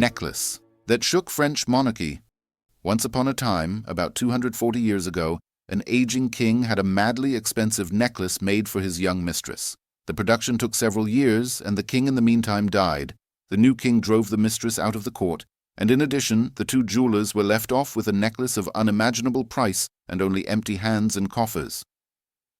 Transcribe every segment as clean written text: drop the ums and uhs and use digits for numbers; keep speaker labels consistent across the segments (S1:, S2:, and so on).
S1: necklace that shook French monarchy. Once upon a time, about 240 years ago, an aging king had a madly expensive necklace made for his young mistress. The production took several years, and the king in the meantime died. The new king drove the mistress out of the court, and in addition, the two jewelers were left off with a necklace of unimaginable price and only empty hands and coffers.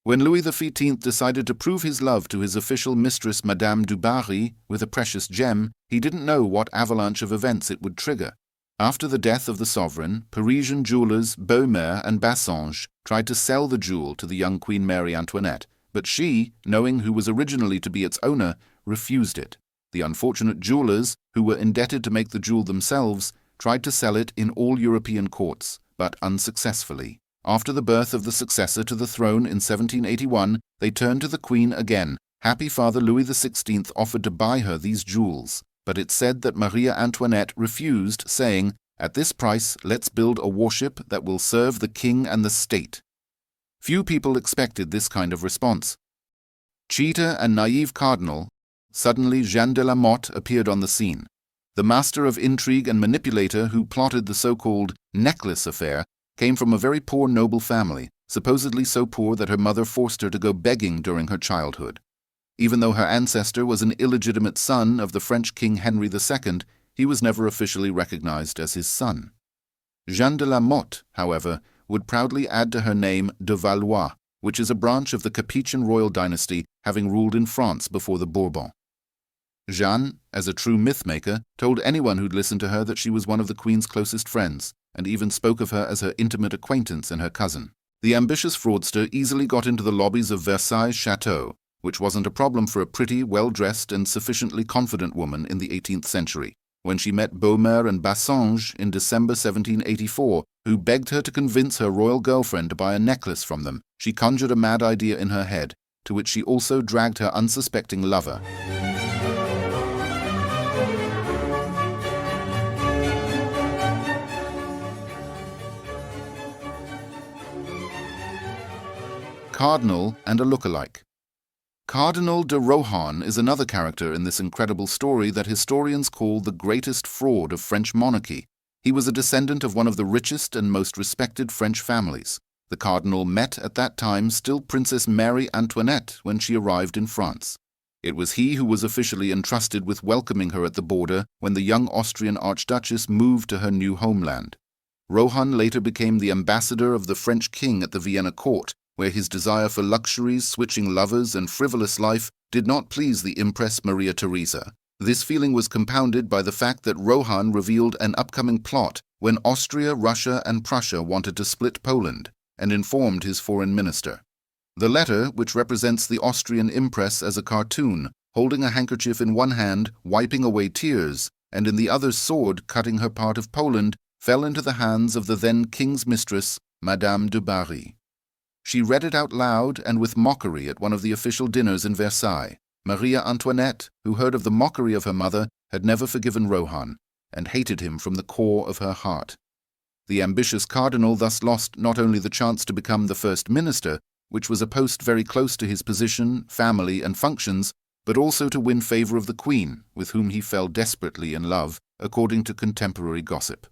S1: When Louis XV decided to prove his love to his official mistress Madame du Barry with a precious gem, he didn't know what avalanche of events it would trigger. After the death of the sovereign, Parisian jewelers Beart and Bassange tried to sell the jewel to the young Queen Mary Antoinette, but she, knowing who was originally to be its owner, refused it. The unfortunate jewelers, who were indebted to make the jewel themselves, tried to sell it in all European courts, but unsuccessfully. After the birth of the successor to the throne in 1781, they turned to the Queen again. Happy Father Louis XVI offered to buy her these jewels, but it's said that Maria Antoinette refused, saying, "At this price, let's build a warship that will serve the king and the state." Few people expected this kind of response. Cheater and naive cardinal, suddenly Jeanne de la Motte appeared on the scene. The master of intrigue and manipulator who plotted the so-called necklace affair came from a very poor noble family, supposedly so poor that her mother forced her to go begging during her childhood. Even though her ancestor was an illegitimate son of the French King Henry II, he was never officially recognized as his son. Jeanne de la Motte, however, would proudly add to her name de Valois, which is a branch of the Capetian royal dynasty having ruled in France before the Bourbons. Jeanne, as a true myth-maker, told anyone who'd listened to her that she was one of the Queen's closest friends, and even spoke of her as her intimate acquaintance and her cousin. The ambitious fraudster easily got into the lobbies of Versailles Chateau, which wasn't a problem for a pretty, well-dressed and sufficiently confident woman in the 18th century. When she met Beart and Bassange in December 1784, who begged her to convince her royal girlfriend to buy a necklace from them, she conjured a mad idea in her head, to which she also dragged her unsuspecting lover. Cardinal and a lookalike. Cardinal de Rohan is another character in this incredible story that historians call the greatest fraud of French monarchy. He was a descendant of one of the richest and most respected French families. The cardinal met at that time still Princess Mary Antoinette when she arrived in France. It was he who was officially entrusted with welcoming her at the border when the young Austrian archduchess moved to her new homeland. Rohan later became the ambassador of the French king at the Vienna court, where his desire for luxuries, switching lovers, and frivolous life did not please the Empress Maria Theresa. This feeling was compounded by the fact that Rohan revealed an upcoming plot when Austria, Russia, and Prussia wanted to split Poland, and informed his foreign minister. The letter, which represents the Austrian Empress as a cartoon, holding a handkerchief in one hand, wiping away tears, and in the other sword cutting her part of Poland, fell into the hands of the then king's mistress, Madame du Barry. She read it out loud and with mockery at one of the official dinners in Versailles. Maria Antoinette, who heard of the mockery of her mother, had never forgiven Rohan, and hated him from the core of her heart. The ambitious cardinal thus lost not only the chance to become the first minister, which was a post very close to his position, family, and functions, but also to win favor of the Queen, with whom he fell desperately in love, according to contemporary gossip.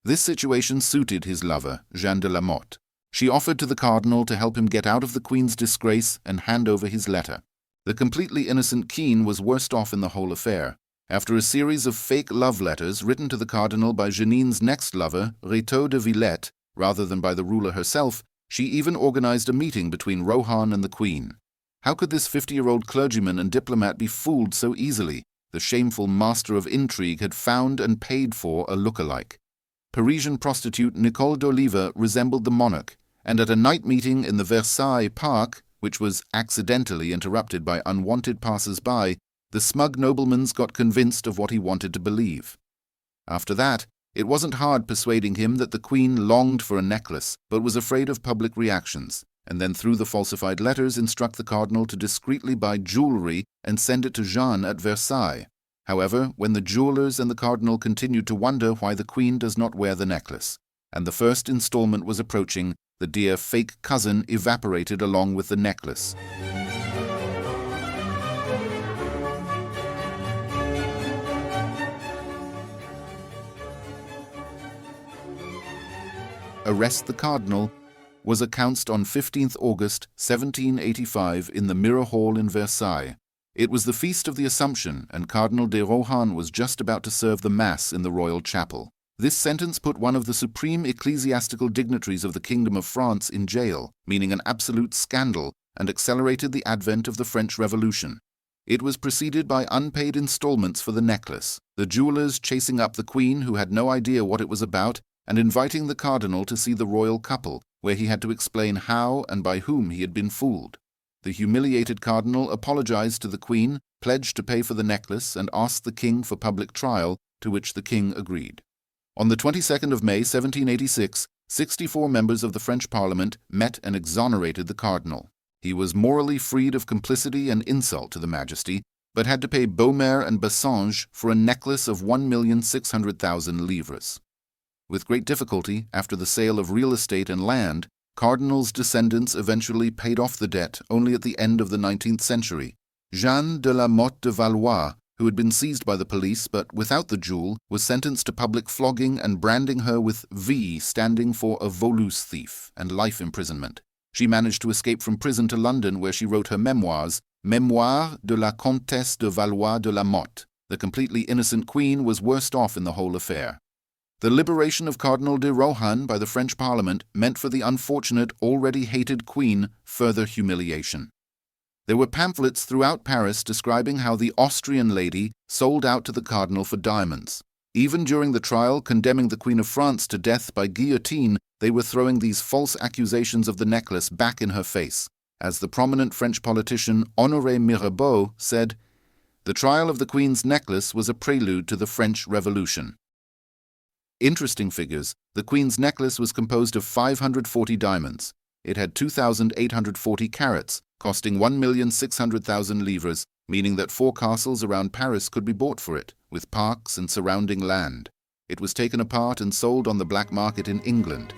S1: This situation suited his lover, Jeanne de la Motte. She offered to the cardinal to help him get out of the Queen's disgrace and hand over his letter. The completely innocent Keane was worst off in the whole affair. After a series of fake love letters written to the cardinal by Janine's next lover, Rétaux de Villette, rather than by the ruler herself, she even organized a meeting between Rohan and the Queen. How could this 50-year-old clergyman and diplomat be fooled so easily? The shameful master of intrigue had found and paid for a look-alike. Parisian prostitute Nicole d'Oliva resembled the monarch, and at a night meeting in the Versailles Park, which was accidentally interrupted by unwanted passers-by, the smug noblemans got convinced of what he wanted to believe. After that, it wasn't hard persuading him that the Queen longed for a necklace, but was afraid of public reactions, and then through the falsified letters instruct the cardinal to discreetly buy jewelry and send it to Jeanne at Versailles. However, when the jewelers and the cardinal continued to wonder why the Queen does not wear the necklace, and the first installment was approaching, the dear fake cousin evaporated along with the necklace. arrest the cardinal, was announced on 15th August 1785 in the Mirror Hall in Versailles. It was the Feast of the Assumption, and Cardinal de Rohan was just about to serve the Mass in the royal chapel. This sentence put one of the supreme ecclesiastical dignitaries of the Kingdom of France in jail, meaning an absolute scandal, and accelerated the advent of the French Revolution. It was preceded by unpaid installments for the necklace, the jewelers chasing up the Queen, who had no idea what it was about, and inviting the cardinal to see the royal couple, where he had to explain how and by whom he had been fooled. The humiliated cardinal apologized to the Queen, pledged to pay for the necklace, and asked the king for public trial, to which the king agreed. On the 22nd of May 1786, 64 members of the French Parliament met and exonerated the cardinal. He was morally freed of complicity and insult to the Majesty, but had to pay Beaumer and Bassange for a necklace of 1,600,000 livres. With great difficulty, after the sale of real estate and land, Cardinal's descendants eventually paid off the debt only at the end of the 19th century. Jeanne de la Motte de Valois, who had been seized by the police but without the jewel, was sentenced to public flogging and branding her with V standing for a volus thief and life imprisonment. She managed to escape from prison to London, where she wrote her memoirs, Mémoires de la Comtesse de Valois de la Motte. The completely innocent queen was worst off in the whole affair. The liberation of Cardinal de Rohan by the French Parliament meant for the unfortunate, already hated queen further humiliation. There were pamphlets throughout Paris describing how the Austrian lady sold out to the cardinal for diamonds. Even during the trial condemning the Queen of France to death by guillotine, they were throwing these false accusations of the necklace back in her face. As the prominent French politician Honoré Mirabeau said, "The trial of the Queen's necklace was a prelude to the French Revolution." Interesting figures. The Queen's necklace was composed of 540 diamonds. It had 2,840 carats, costing 1,600,000 livres, meaning that 4 castles around Paris could be bought for it, with parks and surrounding land. It was taken apart and sold on the black market in England.